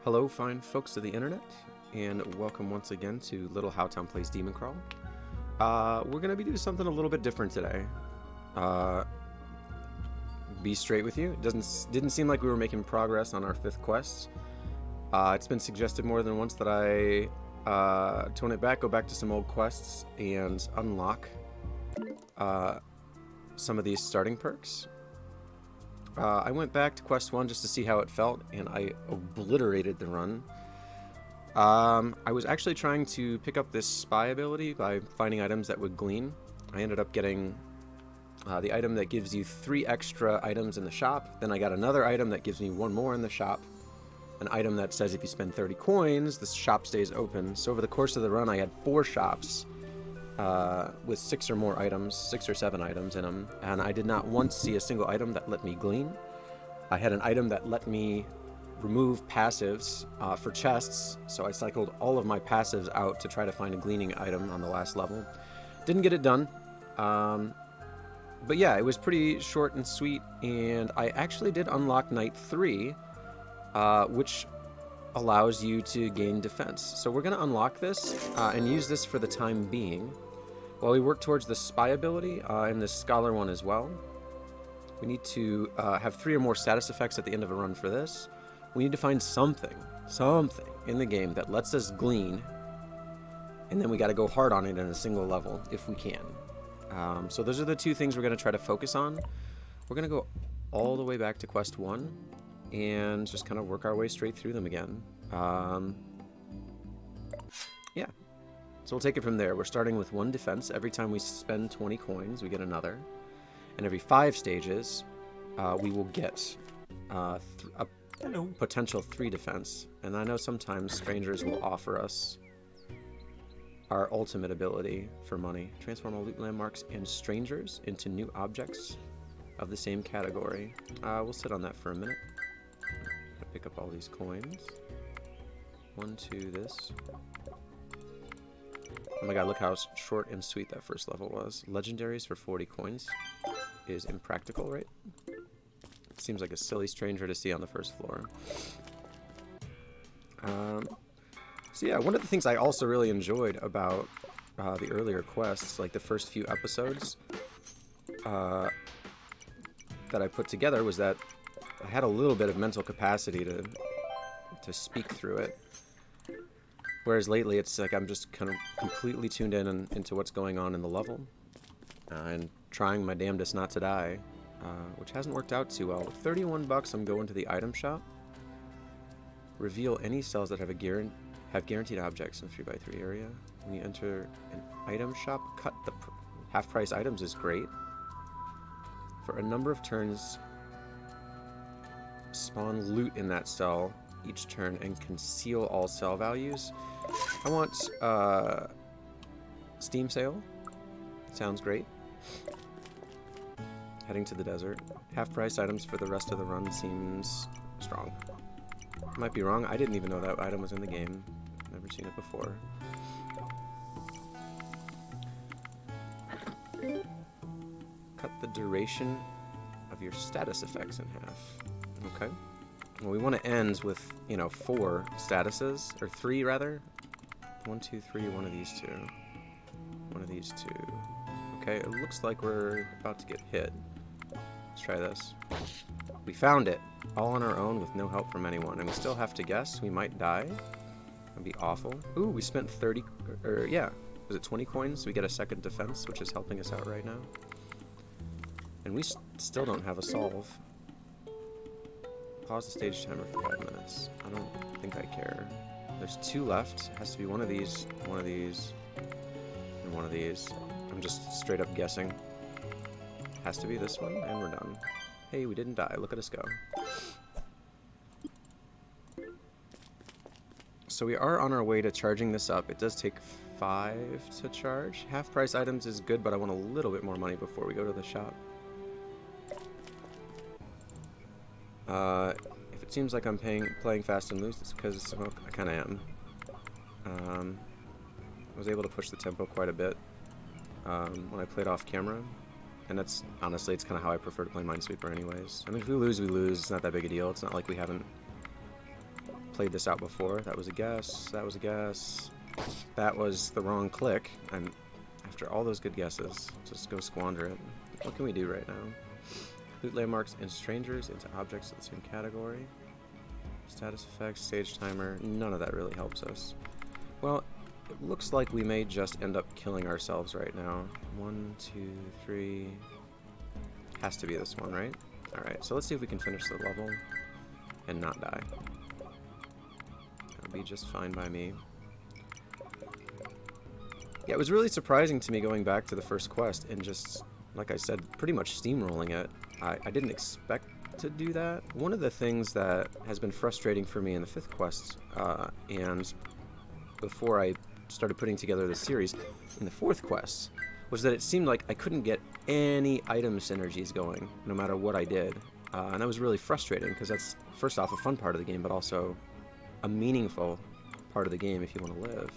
Hello, fine folks of the internet, and welcome once again to Little Howtown Plays Demoncrawl. We're gonna be doing something a little bit different today. Be straight with you, didn't seem like we were making progress on our 5th quest. It's been suggested more than once that I tone it back, go back to some old quests, and unlock some of these starting perks. I went back to quest 1 just to see how it felt, and I obliterated the run. I was actually trying to pick up this spy ability by finding items that would glean. I ended up getting the item that gives you 3 extra items in the shop. Then I got another item that gives me 1 more in the shop. An item that says if you spend 30 coins, the shop stays open. So over the course of the run, I had 4 shops with 6 or more items, 6 or 7 items in them, and I did not once see a single item that let me glean. I had an item that let me remove passives for chests, so I cycled all of my passives out to try to find a gleaning item on the last level. Didn't get it done, but yeah, it was pretty short and sweet, and I actually did unlock Night 3, which allows you to gain defense. So we're going to unlock this and use this for the time being while we work towards the spy ability and the scholar one as well. We need to have 3 or more status effects at the end of a run for this. We need to find something in the game that lets us glean, and then we got to go hard on it in a single level if we can. So those are the 2 things we're going to try to focus on. We're going to go all the way back to quest 1 and just kind of work our way straight through them again. Yeah, so we'll take it from there. We're starting with 1 defense. Every time we spend 20 coins, we get another. And every 5 stages, we will get a potential 3 defense. And I know sometimes strangers will offer us our ultimate ability for money. Transform all loot landmarks and strangers into new objects of the same category. We'll sit on that for a minute. Pick up all these coins. 1, 2, this. Oh my god, look how short and sweet that first level was. Legendaries for 40 coins is impractical, right? Seems like a silly stranger to see on the first floor. So yeah, one of the things I also really enjoyed about the earlier quests, like the first few episodes that I put together, was that I had a little bit of mental capacity to speak through it. Whereas lately it's like I'm just kind of completely tuned in into what's going on in the level and trying my damnedest not to die, which hasn't worked out too well. With 31 bucks, I'm going to the item shop. Reveal any cells that have guaranteed objects in 3x3 area. When you enter an item shop, cut the half-price items is great. For a number of turns, spawn loot in that cell each turn and conceal all cell values. I want Steam sale. Sounds great. Heading to the desert. Half-price items for the rest of the run seems strong. Might be wrong. I didn't even know that item was in the game. Never seen it before. Cut the duration of your status effects in half. Okay. Well, we want to end with, 4 statuses, or 3 rather. 1, 2, 3, one of these 2. One of these 2. Okay, it looks like we're about to get hit. Let's try this. We found it, all on our own with no help from anyone, and we still have to guess. We might die. That'd be awful. Ooh, we spent 30, yeah, was it 20 coins? We get a second defense, which is helping us out right now. And we still don't have a solve. Pause the stage timer for 5 minutes. I don't think I care. There's 2 left. It has to be one of these, and one of these. I'm just straight up guessing. Has to be this one, and we're done. Hey, we didn't die. Look at us go. So we are on our way to charging this up. It does take 5 to charge. Half-price items is good, but I want a little bit more money before we go to the shop. If it seems like I'm playing fast and loose, it's because, well, I kind of am. I was able to push the tempo quite a bit when I played off camera, and that's, honestly, it's kind of how I prefer to play Minesweeper anyways. I mean, if we lose, we lose. It's not that big a deal. It's not like we haven't played this out before. That was a guess. That was a guess. That was the wrong click. I'm after all those good guesses. Just go squander it. What can we do right now? Loot landmarks and strangers into objects of the same category. Status effects, stage timer. None of that really helps us. Well, it looks like we may just end up killing ourselves right now. 1, 2, 3. Has to be this one, right? Alright, so let's see if we can finish the level and not die. That'll be just fine by me. Yeah, it was really surprising to me going back to the first quest and just, like I said, pretty much steamrolling it. I didn't expect to do that. One of the things that has been frustrating for me in the 5th quest, and before I started putting together the series, in the 4th quest, was that it seemed like I couldn't get any item synergies going, no matter what I did. And that was really frustrating, because that's, first off, a fun part of the game, but also a meaningful part of the game if you want to live.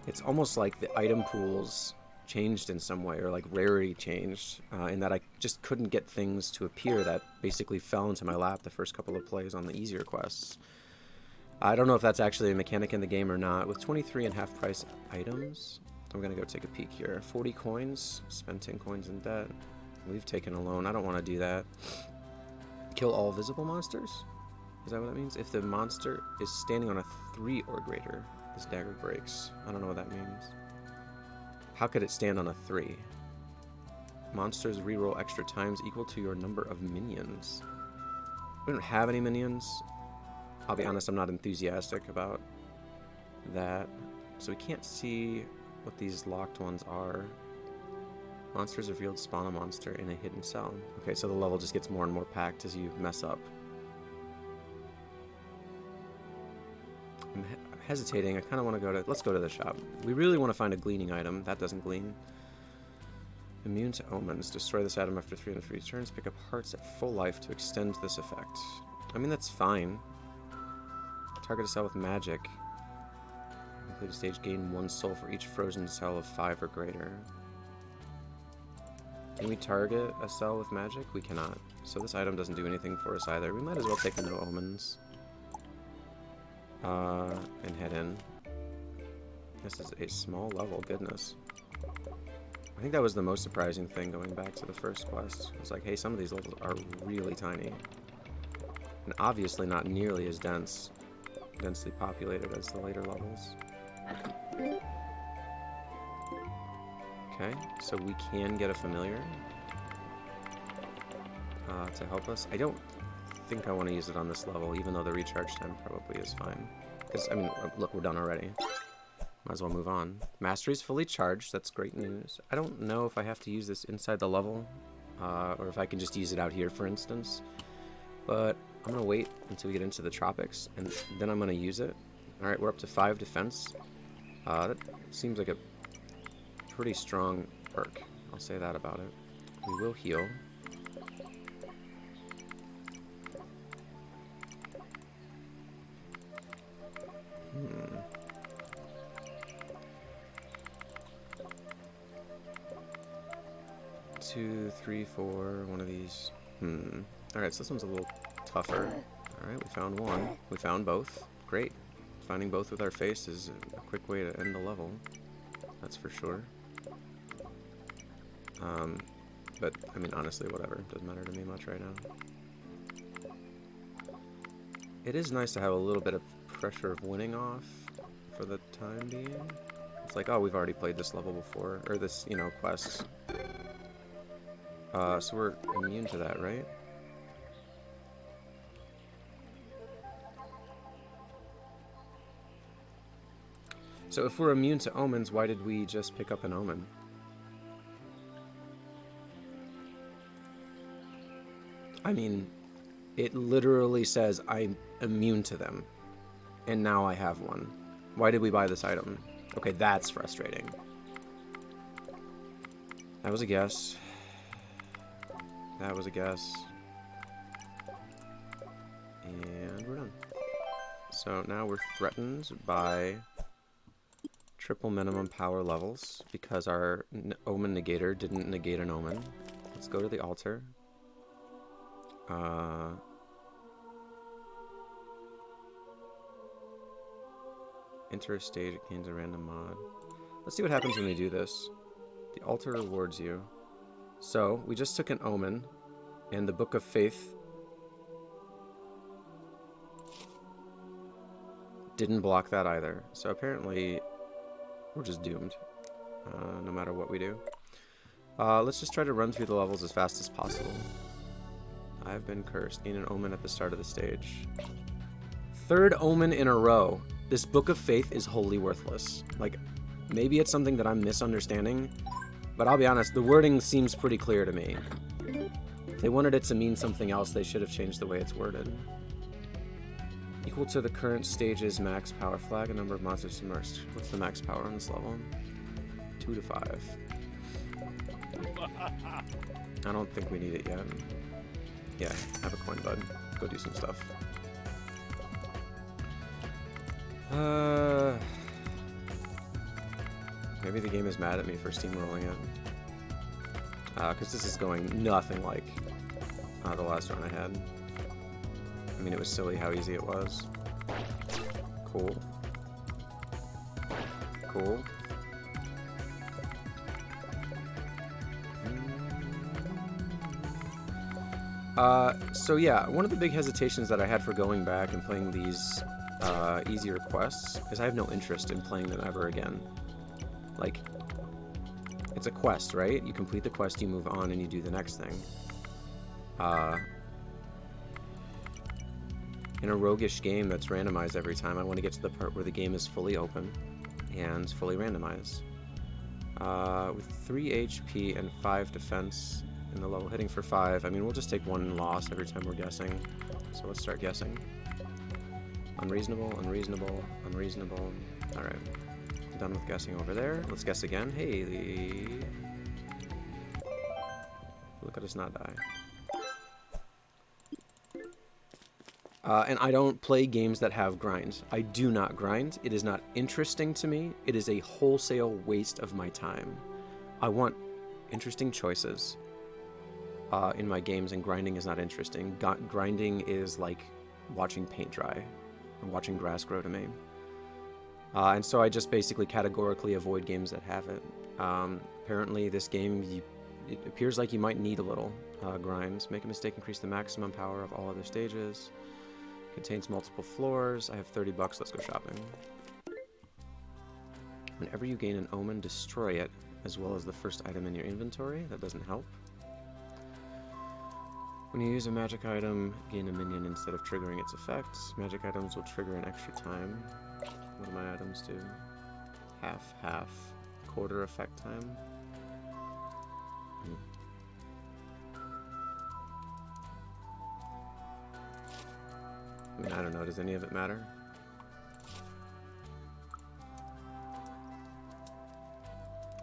It's almost like the item pools changed in some way, or like rarity changed, in that I just couldn't get things to appear that basically fell into my lap the first couple of plays on the easier quests. I don't know if that's actually a mechanic in the game or not. With 23 and half price items, I'm gonna go take a peek here. 40 coins, spend 10 coins in debt. We've taken a loan. I don't want to do that. Kill all visible monsters? Is that what that means? If the monster is standing on a 3 or greater, this dagger breaks. I don't know what that means. How could it stand on a 3? Monsters reroll extra times equal to your number of minions. We don't have any minions. I'll be honest, I'm not enthusiastic about that. So we can't see what these locked ones are. Monsters revealed spawn a monster in a hidden cell. Okay, so the level just gets more and more packed as you mess up. I'm hesitating. I kind of want to go to... Let's go to the shop. We really want to find a gleaning item. That doesn't glean. Immune to omens. Destroy this item after 303 turns. Pick up hearts at full life to extend this effect. I mean, that's fine. Target a cell with magic. Complete a stage, gain 1 soul for each frozen cell of 5 or greater. Can we target a cell with magic? We cannot. So this item doesn't do anything for us either. We might as well take the no omens. And head in. This is a small level, goodness. I think that was the most surprising thing going back to the first quest. It was like, hey, some of these levels are really tiny. And obviously not nearly as densely populated as the later levels. Okay, so we can get a familiar to help us. I don't think I want to use it on this level, even though the recharge time probably is fine. Because, I mean, look, we're done already. Might as well move on. Mastery's fully charged. That's great news. I don't know if I have to use this inside the level, or if I can just use it out here, for instance. But I'm going to wait until we get into the tropics, and then I'm going to use it. Alright, we're up to 5 defense. That seems like a pretty strong perk. I'll say that about it. We will heal. 2, 3, 4, one of these. Alright, so this one's a little tougher. Alright, we found one. We found both. Great. Finding both with our face is a quick way to end the level. That's for sure. But, I mean, honestly, whatever. Doesn't matter to me much right now. It is nice to have a little bit of pressure of winning off for the time being. It's like, oh, we've already played this level before. Or this, you know, quest. So we're immune to that, right? So if we're immune to omens, why did we just pick up an omen? I mean, it literally says I'm immune to them. And now I have one. Why did we buy this item? Okay, that's frustrating. That was a guess. That was a guess. And we're done. So now we're threatened by triple minimum power levels because our omen negator didn't negate an omen. Let's go to the altar. Enter a stage, it gains a random mod. Let's see what happens when we do this. The altar rewards you. So, we just took an omen, and the Book of Faith didn't block that either. So apparently, we're just doomed, no matter what we do. Let's just try to run through the levels as fast as possible. I've been cursed. Gain an omen at the start of the stage. Third omen in a row. This Book of Faith is wholly worthless. Like, maybe it's something that I'm misunderstanding, but I'll be honest, the wording seems pretty clear to me. If they wanted it to mean something else, they should have changed the way it's worded. Equal to the current stage's max power. Flag a number of monsters submerged. What's the max power on this level? 2 to 5. I don't think we need it yet. Yeah, have a coin, bud. Go do some stuff. Maybe the game is mad at me for steamrolling it. Because this is going nothing like the last run I had. I mean, it was silly how easy it was. Cool. Cool. So yeah, one of the big hesitations that I had for going back and playing these easier quests is I have no interest in playing them ever again. Like, it's a quest, right? You complete the quest, you move on, and you do the next thing. In a roguish game that's randomized every time, I want to get to the part where the game is fully open and fully randomized. With 3 HP and 5 defense in the level, hitting for 5, I mean, we'll just take 1 loss every time we're guessing. So let's start guessing. Unreasonable, unreasonable, unreasonable. Alright. Done with guessing over there. Let's guess again. Hey, look at us not die. And I don't play games that have grinds. I do not grind. It is not interesting to me. It is a wholesale waste of my time. I want interesting choices in my games, and grinding is not interesting. Grinding is like watching paint dry or watching grass grow to me. And so I just basically categorically avoid games that have it. Apparently this game, it appears like you might need a little grind. Make a mistake, increase the maximum power of all other stages. Contains multiple floors. I have 30 bucks, let's go shopping. Whenever you gain an omen, destroy it, as well as the first item in your inventory. That doesn't help. When you use a magic item, gain a minion instead of triggering its effects. Magic items will trigger an extra time. What do my items do? Half, half, quarter effect time. I mean, I don't know, does any of it matter?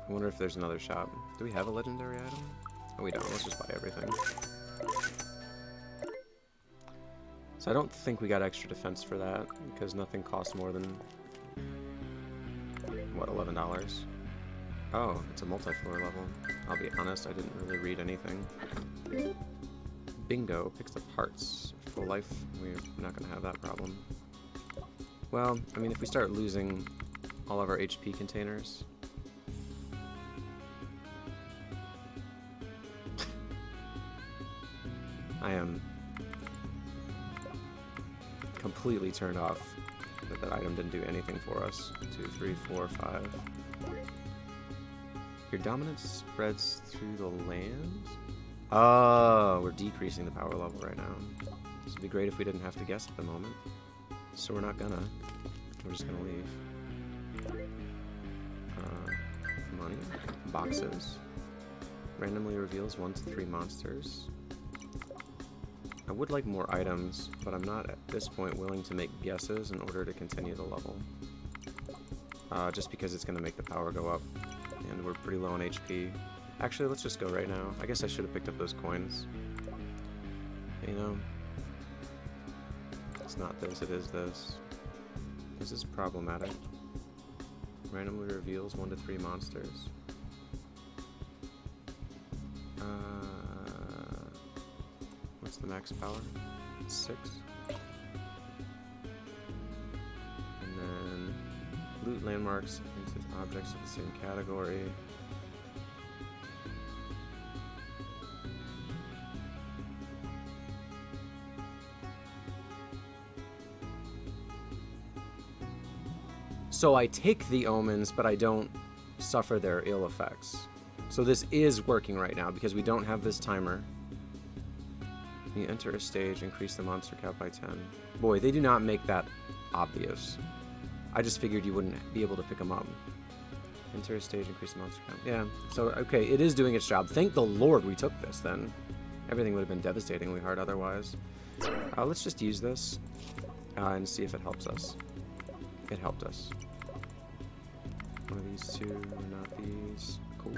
I wonder if there's another shop. Do we have a legendary item? Oh, we don't. Let's just buy everything. So I don't think we got extra defense for that, because nothing costs more than, what, $11? Oh, it's a multi-floor level. I'll be honest, I didn't really read anything. Bingo, picks up hearts. Full life, we're not going to have that problem. Well, I mean, if we start losing all of our HP containers... I am completely turned off that that item didn't do anything for us. 2, 3, 4, 5. Your dominance spreads through the land? Oh, we're decreasing the power level right now. This would be great if we didn't have to guess at the moment. So we're not gonna. We're just gonna leave. Money. Boxes. Randomly reveals 1 to 3 monsters. I would like more items, but I'm not at this point willing to make guesses in order to continue the level. Just because it's going to make the power go up, and we're pretty low on HP. Actually, let's just go right now. I guess I should have picked up those coins. You know, it's not this, it is this. This is problematic. Randomly reveals 1 to 3 monsters. What's the max power? 6. And then landmarks into objects of the same category. So I take the omens, but I don't suffer their ill effects. So this is working right now because we don't have this timer. You enter a stage, increase the monster count by 10. Boy, they do not make that obvious. I just figured you wouldn't be able to pick them up. Enter a stage, increase the monster count. Yeah, so okay, it is doing its job. Thank the Lord we took this then. Everything would have been devastatingly hard otherwise. Let's just use this and see if it helps us. It helped us. One of these two, not these. Cool.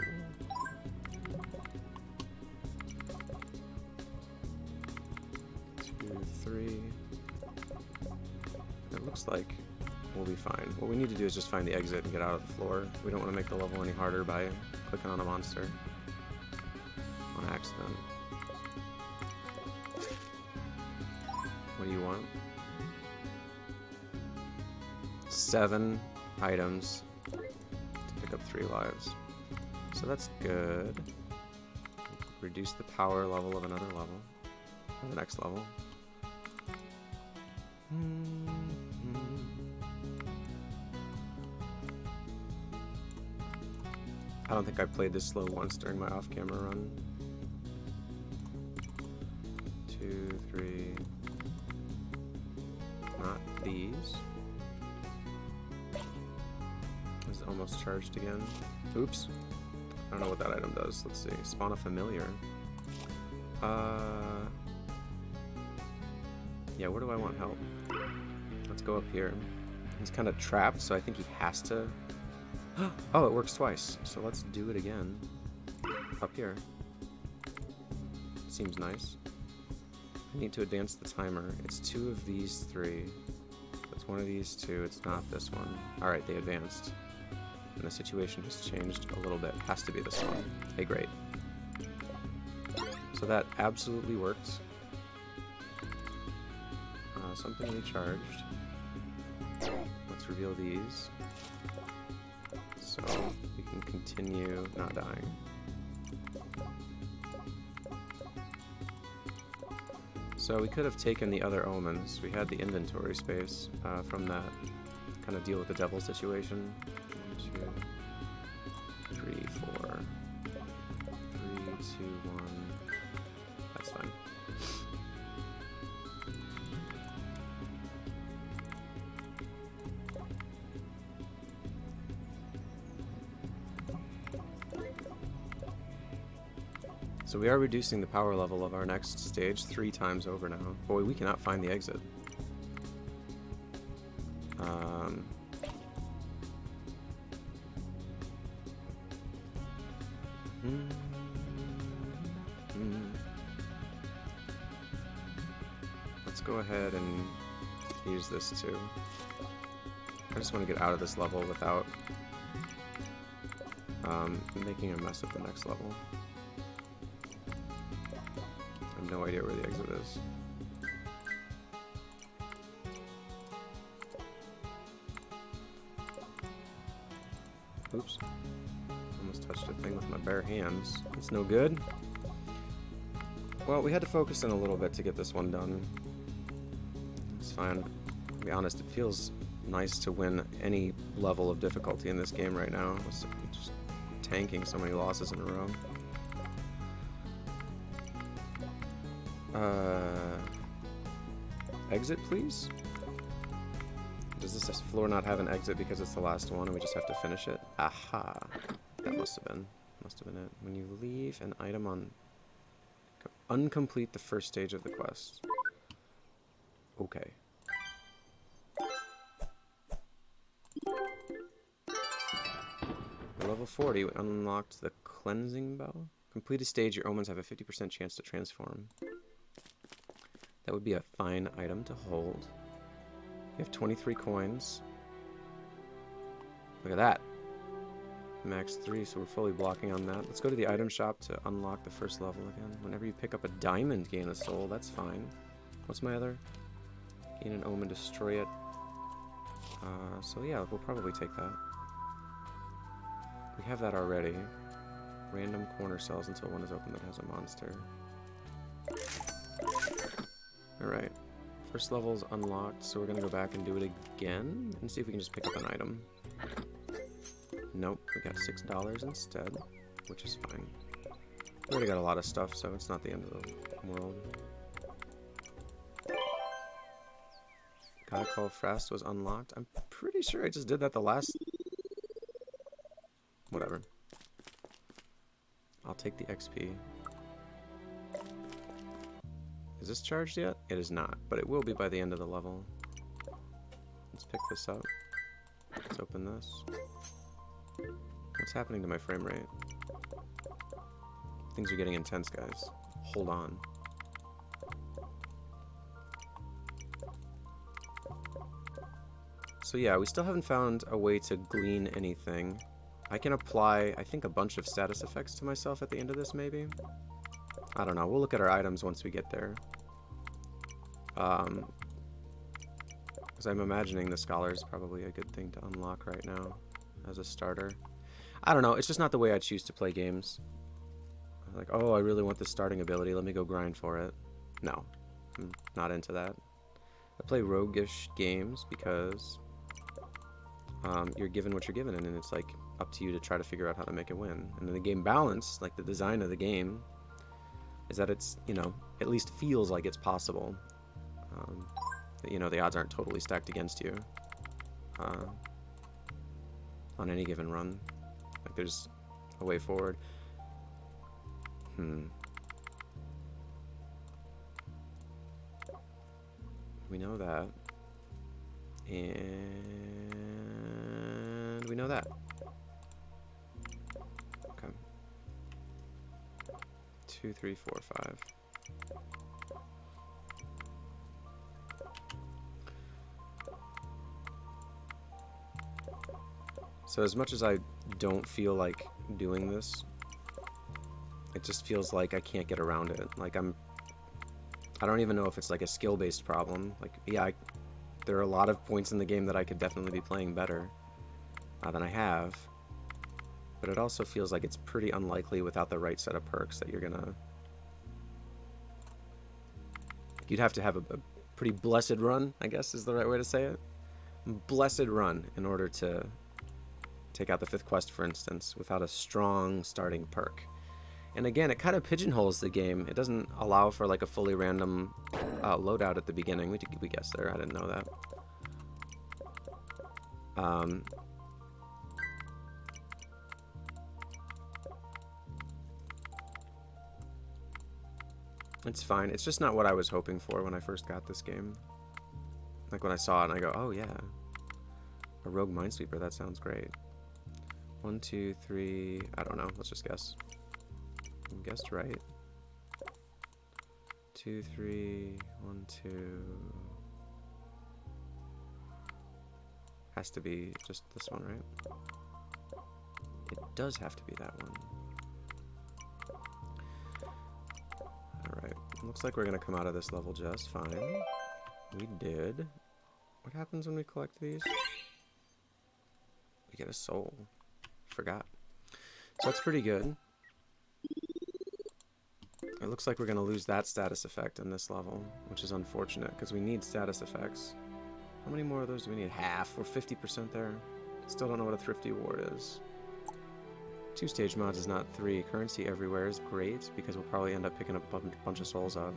Two, three. It looks like we'll be fine. What we need to do is just find the exit and get out of the floor. We don't want to make the level any harder by clicking on a monster on accident. What do you want? 7 items to pick up 3 lives. So that's good. Reduce the power level of another level. Or the next level. I don't think I played this slow once during my off-camera run. 2, 3. Not these. Is it almost charged again? Oops. I don't know what that item does. Let's see. Spawn a familiar. Yeah, where do I want help? Let's go up here. He's kind of trapped, so I think he has to... Oh, it works twice. So let's do it again. Up here. Seems nice. I need to advance the timer. It's 2 of these 3. It's one of these 2. It's not this one. Alright, they advanced. And the situation has changed a little bit. Has to be this one. Hey, great. So that absolutely worked. Something recharged. Let's reveal these. So we can continue not dying. So we could have taken the other omens. We had the inventory space from that. Kind of deal with the devil situation. 1, 2, 3, 4. 3, 2, 1. That's fine. So we are reducing the power level of our next stage 3 times over now. Boy, we cannot find the exit. Let's go ahead and use this too. I just want to get out of this level without making a mess of the next level. I have no idea where the exit is. Oops. Almost touched a thing with my bare hands. It's no good. Well, we had to focus in a little bit to get this one done. It's fine. To be honest, it feels nice to win any level of difficulty in this game right now. Just tanking so many losses in a row. Exit, please? Does this floor not have an exit because it's the last one and we just have to finish it? Aha! That must have been it. When you leave an item on... Uncomplete the first stage of the quest. Okay. Level 40, we unlocked the Cleansing Bow. Complete a stage, your omens have a 50% chance to transform. That would be a fine item to hold. You have 23 coins. Look at that. Max 3, so we're fully blocking on that. Let's go to the item shop to unlock the first level again. Whenever you pick up a diamond, gain a soul. That's fine. What's my other? Gain an omen, destroy it. So yeah, we'll probably take that. We have that already. Random corner cells until one is open that has a monster. Alright. First level is unlocked, so we're going to go back and do it again and see if we can just pick up an item. Nope, we got $6 instead, which is fine. We already got a lot of stuff, so it's not the end of the world. Gotta Call Fast was unlocked. I'm pretty sure I just did that the last... Whatever. I'll take the XP. Is this charged yet? It is not, but it will be by the end of the level. Let's pick this up. Let's open this. What's happening to my frame rate? Things are getting intense, guys. Hold on. So yeah, we still haven't found a way to glean anything. I can apply, I think, a bunch of status effects to myself at the end of this, maybe? I don't know. We'll look at our items once we get there. Because I'm imagining the Scholar is probably a good thing to unlock right now as a starter. I don't know. It's just not the way I choose to play games. Like, oh, I really want this starting ability. Let me go grind for it. No. I'm not into that. I play roguish games because you're given what you're given, and then it's like up to you to try to figure out how to make it win. And then the game balance, like the design of the game, is that it's, you know, at least feels like it's possible. That, you know, the odds aren't totally stacked against you on any given run. Like there's a way forward. We know that. And we know that. Okay. 2, 3, 4, 5. So as much as I don't feel like doing this, it just feels like I can't get around it. Like I don't even know if it's like a skill-based problem. Like, yeah, there are a lot of points in the game that I could definitely be playing better than I have. But it also feels like it's pretty unlikely without the right set of perks that you're gonna... You'd have to have a pretty blessed run, I guess is the right way to say it. Blessed run in order to take out the 5th quest, for instance, without a strong starting perk. And again, it kind of pigeonholes the game. It doesn't allow for like a fully random loadout at the beginning. We guessed there. I didn't know that. It's fine. It's just not what I was hoping for when I first got this game. Like when I saw it and I go, oh yeah, a rogue minesweeper, that sounds great. 1, 2, 3, I don't know. Let's just guess. Guessed right. 2, 3, 1, 2. Has to be just this one, right? It does have to be that one. Alright. Looks like we're gonna come out of this level just fine. We did. What happens when we collect these? We get a soul. Forgot. So that's pretty good. It looks like we're going to lose that status effect in this level, which is unfortunate because we need status effects. How many more of those do we need? Half. We're 50% there. Still don't know what a thrifty ward is. 2-stage mods is not 3. Currency everywhere is great because we'll probably end up picking up a bunch of souls up.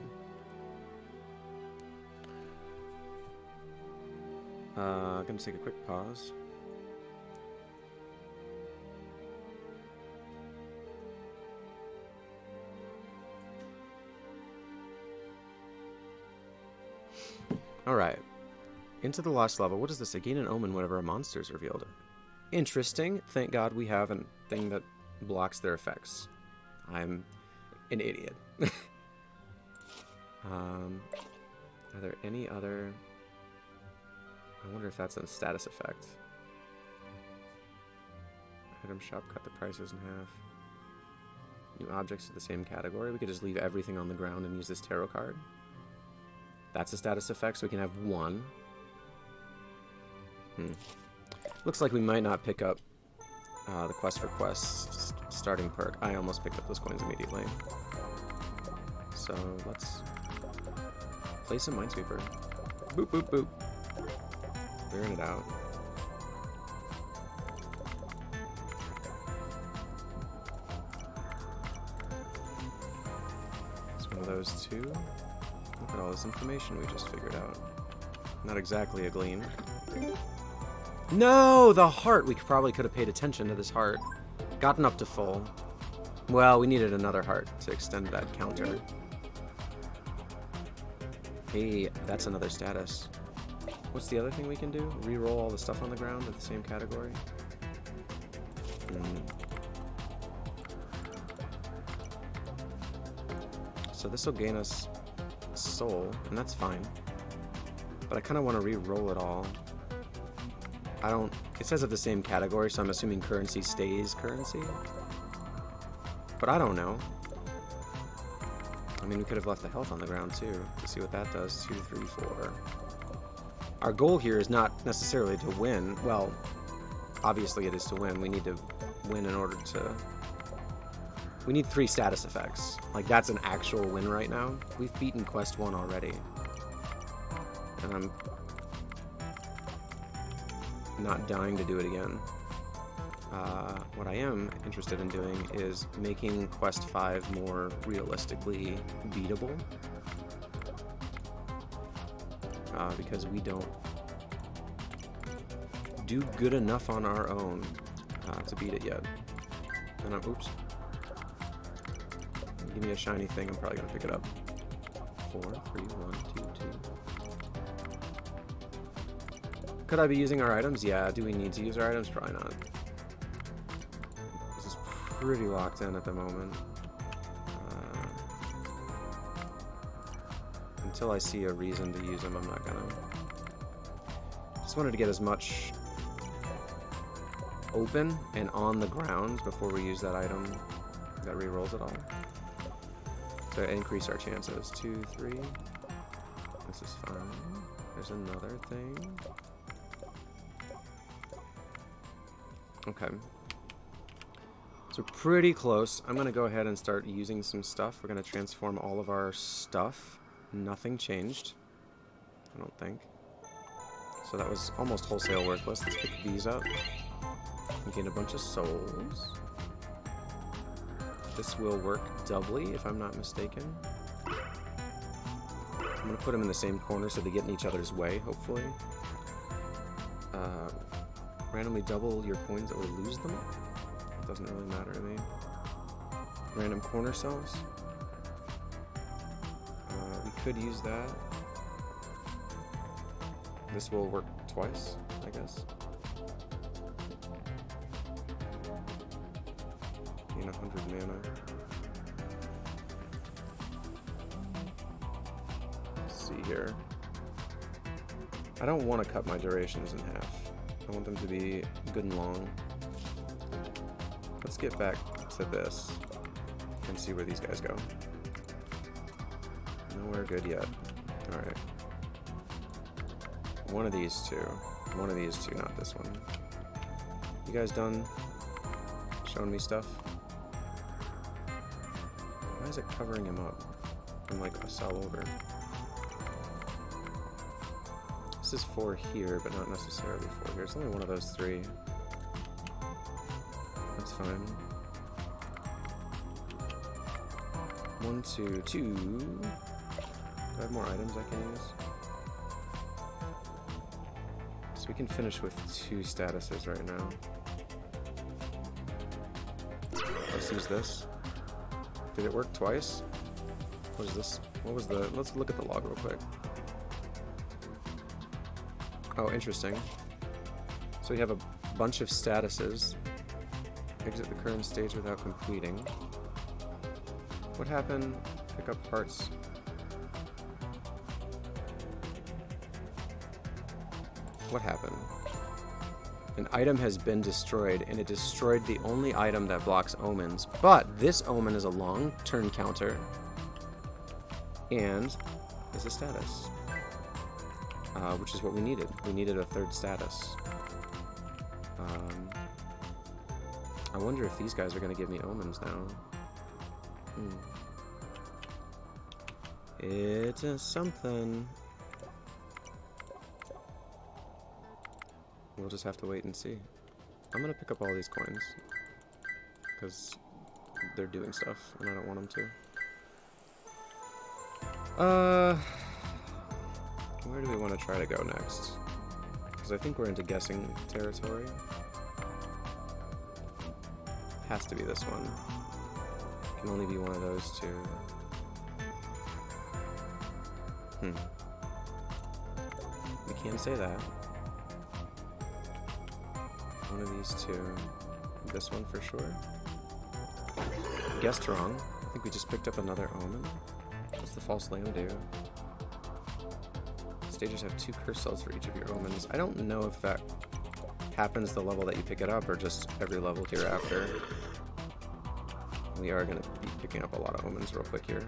I'm going to take a quick pause. Alright. Into the last level. What is this? Gain an omen whenever a monster is revealed. Interesting. Thank God we have a thing that blocks their effects. I'm an idiot. Are there any other... I wonder if that's a status effect. Item shop, cut the prices in half. New objects of the same category. We could just leave everything on the ground and use this tarot card. That's a status effect, so we can have 1. Looks like we might not pick up the quest for quests starting perk. I almost picked up those coins immediately. So let's play some Minesweeper. Boop, boop, boop. Clearing it out. It's one of those two. Look at all this information we just figured out. Not exactly a glean. No! The heart! We probably could have paid attention to this heart. Gotten up to full. Well, we needed another heart to extend that counter. Hey, that's another status. What's the other thing we can do? Reroll all the stuff on the ground in the same category? So this will gain us soul, and that's fine. But I kind of want to re-roll it all. I don't... It says of the same category, so I'm assuming currency stays currency. But I don't know. I mean, we could have left the health on the ground, too. Let's see what that does. 2, 3, 4. Our goal here is not necessarily to win. Well, obviously it is to win. We need to win in order to... We need 3 status effects. Like, that's an actual win right now. We've beaten Quest 1 already. And I'm not dying to do it again. What I am interested in doing is making Quest 5 more realistically beatable. Because we don't do good enough on our own to beat it yet. And I'm... Oops. Give me a shiny thing, I'm probably going to pick it up. 4, 3, 1, 2, 2. Could I be using our items? Yeah. Do we need to use our items? Probably not. This is pretty locked in at the moment. Until I see a reason to use them, I'm not gonna. Just wanted to get as much open and on the ground before we use that item that re-rolls it all. To increase our chances. 2, 3. This is fine. There's another thing. Okay. So pretty close. I'm gonna go ahead and start using some stuff. We're gonna transform all of our stuff. Nothing changed, I don't think. So that was almost wholesale worthless. Let's pick these up and gain a bunch of souls. This will work doubly, if I'm not mistaken. I'm going to put them in the same corner so they get in each other's way, hopefully. Randomly double your coins or lose them. It doesn't really matter to me. Random corner cells. We could use that. This will work twice, I guess. Gain 100 mana. Let's see here. I don't want to cut my durations in half. I want them to be good and long. Let's get back to this and see where these guys go. Nowhere good yet. Alright. One of these two. One of these two, not this one. You guys done showing me stuff? Why is it covering him up? I'm like a cell over. This is 4 here, but not necessarily 4 here. It's only one of those 3. That's fine. 1, 2, 2. Do I have more items I can use? So we can finish with 2 statuses right now. Let's use this. Did it work twice? What is this? What was the... Let's look at the log real quick. Oh, interesting. So we have a bunch of statuses. Exit the current stage without completing. What happened? Pick up parts. What happened? An item has been destroyed, and it destroyed the only item that blocks omens. But this omen is a long turn counter and is a status. which is what we needed. We needed a third status. I wonder if these guys are going to give me omens now. It is something. We'll just have to wait and see. I'm going to pick up all these coins. Because they're doing stuff, and I don't want them to. Where do we want to try to go next? Because I think we're into guessing territory. Has to be this one. Can only be one of those two. We can't say that. One of these two. This one for sure. Guessed wrong. I think we just picked up another omen. What's the false lamb do? Stages have 2 curse cells for each of your omens. I don't know if that happens the level that you pick it up or just every level hereafter. We are going to be picking up a lot of omens real quick here.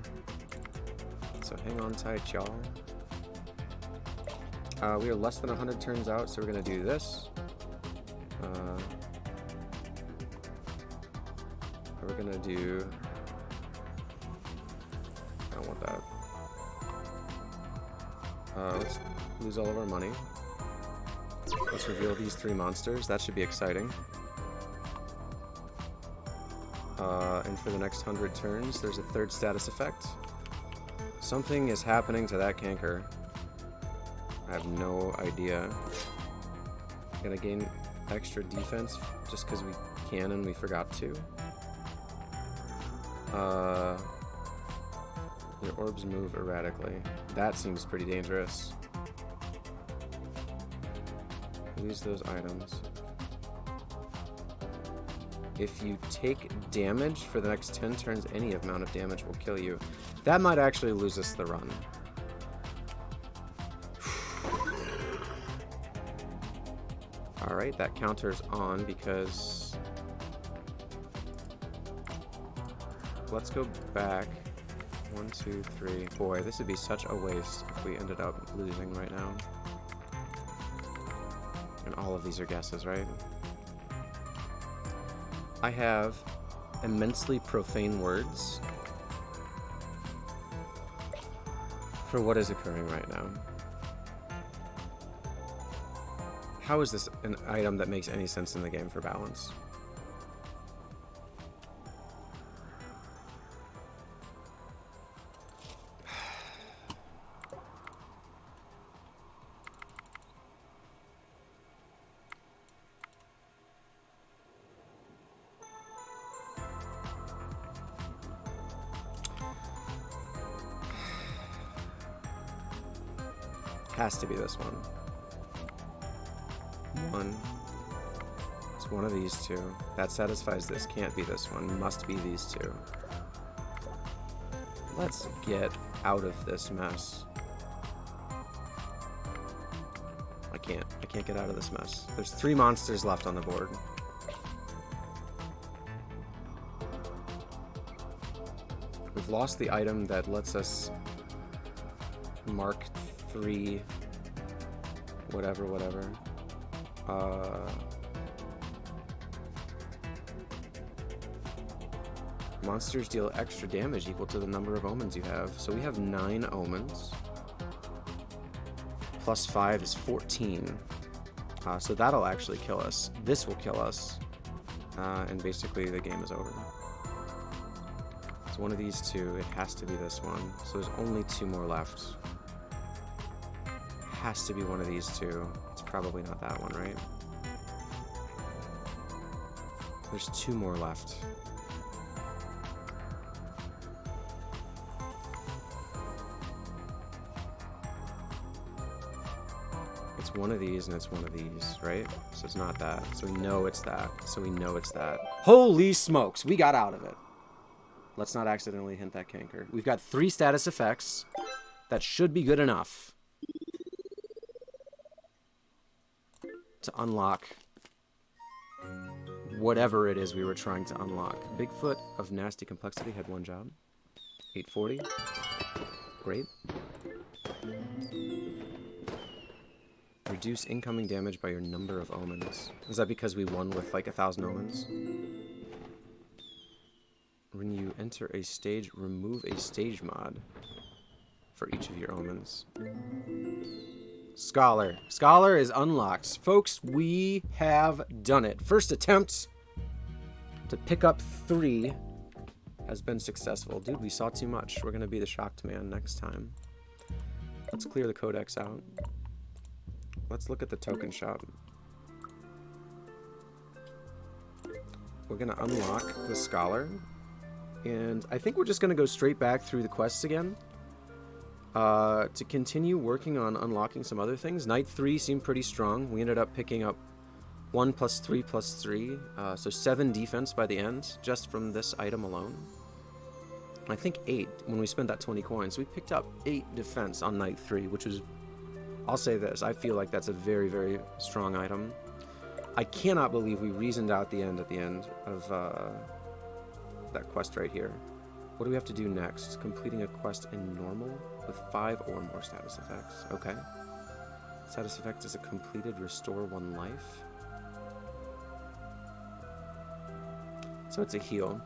So hang on tight, y'all. We are less than 100 turns out, so we're going to do this. We're going to do... I don't want that. Let's lose all of our money. Let's reveal these 3 monsters. That should be exciting. And for the next 100 turns, there's a third status effect. Something is happening to that canker. I have no idea. Gonna gain extra defense just because we can and we forgot to. Your orbs move erratically. That seems pretty dangerous. Lose those items. If you take damage for the next 10 turns, any amount of damage will kill you. That might actually lose us the run. Alright, that counter's on because... Let's go back. 1, 2, 3. Boy, this would be such a waste if we ended up losing right now. And all of these are guesses, right? I have immensely profane words for what is occurring right now. How is this an item that makes any sense in the game for balance? Has to be this one. It's one of these two. That satisfies this. Can't be this one. Must be these two. Let's get out of this mess. I can't get out of this mess. There's 3 monsters left on the board. We've lost the item that lets us mark 3 whatever. Monsters deal extra damage equal to the number of omens you have. So we have 9 omens. Plus 5 is 14. So that'll actually kill us. This will kill us. And basically the game is over. It's one of these two. It has to be this one. So there's only 2 more left. Has to be one of these two. It's probably not that one, right? There's 2 more left. It's one of these and it's one of these, right? So it's not that. So we know it's that. So we know it's that. Holy smokes, we got out of it. Let's not accidentally hint that canker. We've got 3 status effects. That should be good enough to unlock whatever it is we were trying to unlock. Bigfoot of nasty complexity had 1 job. 840. Great. Reduce incoming damage by your number of omens. Is that because we won with like 1,000 omens? When you enter a stage, remove a stage mod for each of your omens. Scholar. Scholar is unlocked. Folks, we have done it. First attempt to pick up 3 has been successful. Dude, we saw too much. We're going to be the shocked man next time. Let's clear the codex out. Let's look at the token shop. We're going to unlock the Scholar. And I think we're just going to go straight back through the quests again. To continue working on unlocking some other things. Night 3 seemed pretty strong. We ended up picking up 1 + 3 + 3. So 7 defense by the end, just from this item alone. I think 8 when we spent that 20 coins. We picked up 8 defense on night 3, which was... I'll say this. I feel like that's a very, very strong item. I cannot believe we reasoned out the end at the end of that quest right here. What do we have to do next? Completing a quest in normal with 5 or more status effects. Okay. Status effect is a completed restore 1 life. So it's a heal.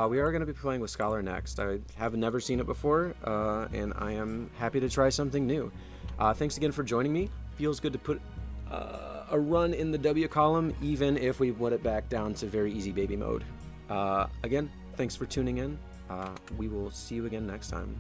We are going to be playing with Scholar next. I have never seen it before, and I am happy to try something new. Thanks again for joining me. Feels good to put a run in the W column, even if we put it back down to very easy baby mode. Again, thanks for tuning in. We will see you again next time.